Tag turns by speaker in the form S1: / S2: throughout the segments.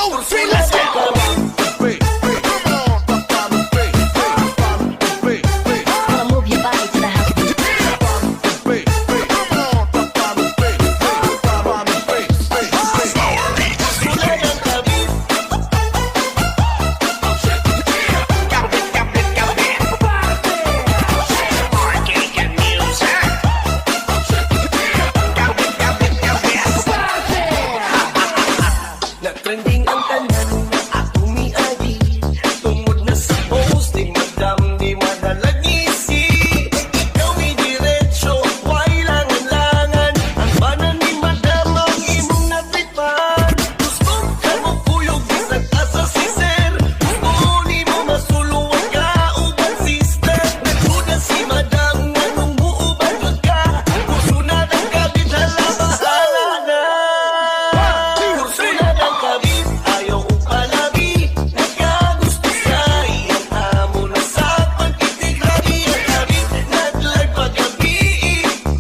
S1: Let's go. Move your body to the house.
S2: Trending ang tanan na atong miagi. Tungod na sa post ni madam di madalagisi. Ikaw may diretsyo, why langan-langan. Ang banan ni madam ang imong natipan. Gusto ka mo kuyog, isang asa si sir. Gusto ni mo masuluan ka, ubang sister. Nagkuda si madam nga nung muuban ka. Gusto na ng kabit, hala bahala na. Gusto na ng kabit, ayaw upalabi. Nagkagusto sa iyang amo na sa pagkitigrabi. Ang kabit, naglag paggabi.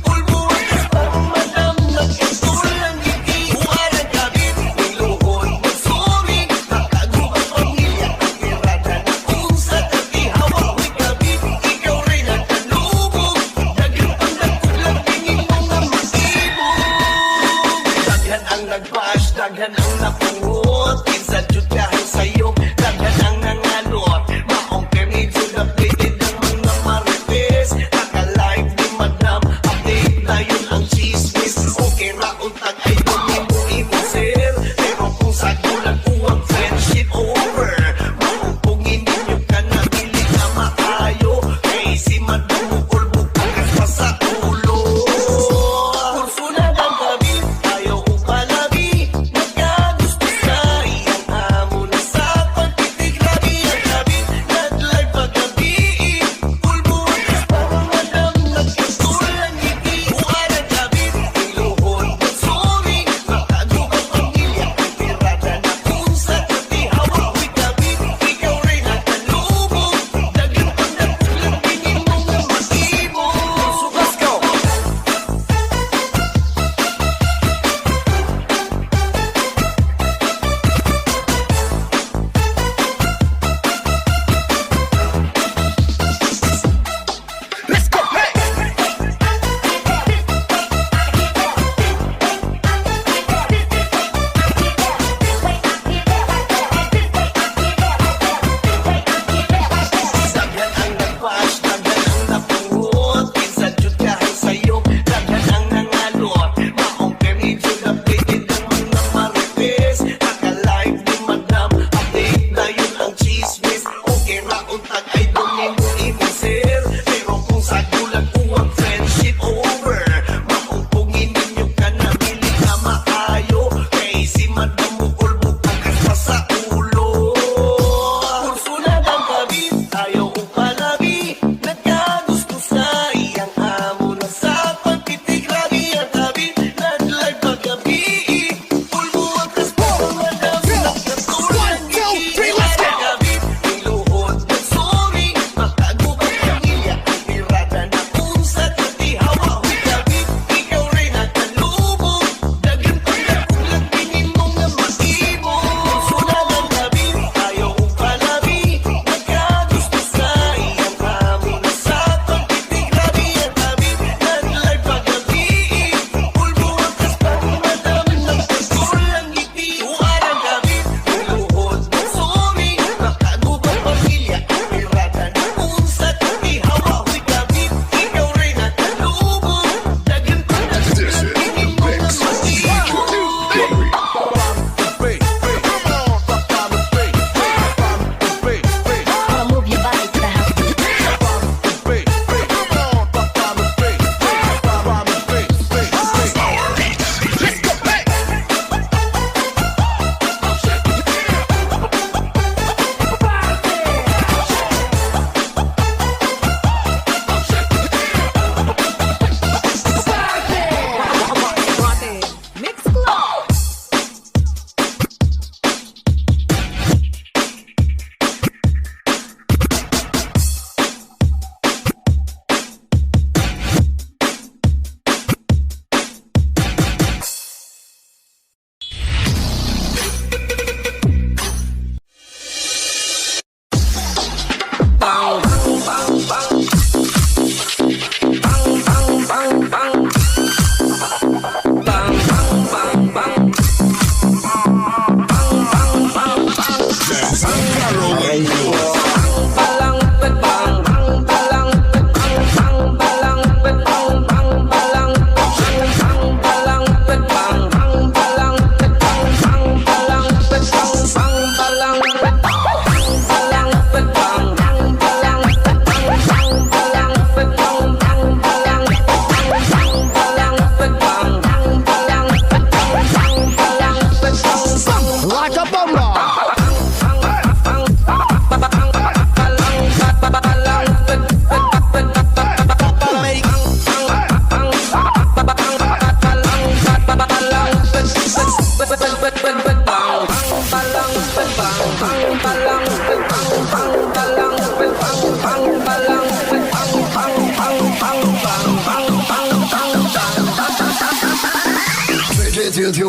S2: Ulbuhan ka pang madam, nagkatulang ngiti. Buwan ang kabit, niluhod, magsuri. Nakagubat pamilya, katirada na kung sa katihawak ni kabit. Ikaw rin ang kanubog. Daghan ang nagkulang, tingin mo nga masibog. Daghan ang nag-bash, daghan ang napungot. Kinsa jud kahit sa'yo, daghan ang nangalot. Maong medyo updated ang mga marites. Naka-live ni madam, update na yun ang chismis. Okay ra untag ay mo imo sir. Pero kung sa gulang uwang friendship over, maupungin ninyo ka na dili na maayo. Kay si madam bukol bukas pa sa ulo. Kurso na ng kabit, ayaw upalabi. Nagkagusto sa iyang amo na sa pagtitigla.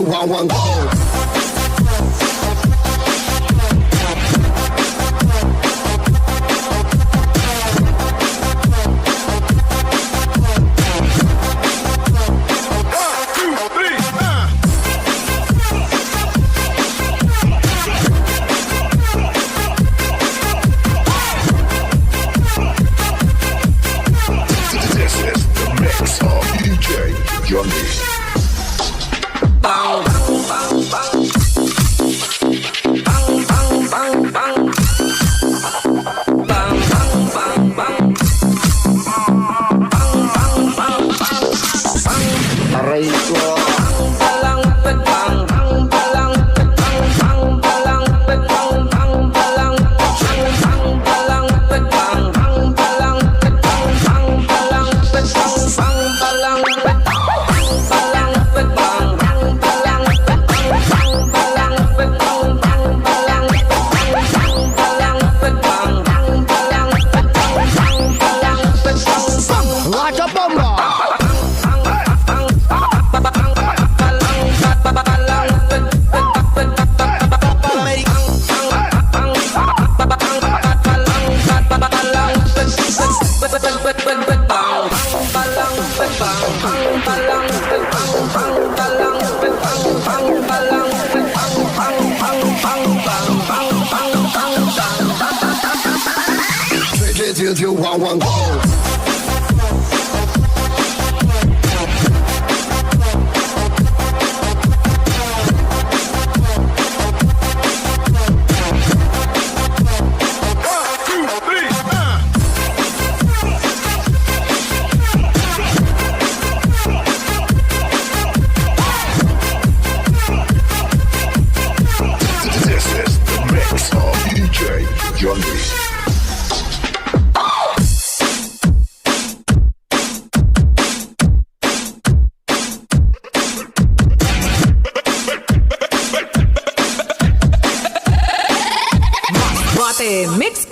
S2: 1 go.
S3: This is the mix of DJ Johnny.
S2: Bang, bang, bang, bang. Bang, bang, bang, bang. Bang, bang, bang, bang. Bang, bang, bang, bang.
S4: Aray ko.
S2: Bang, bang, bang, bang, bang, bang, bang, bang, bang, bang,
S4: Raja Bomba.
S2: Till 1 go.
S3: This is the mix of DJ Johnny.
S5: Bate Mix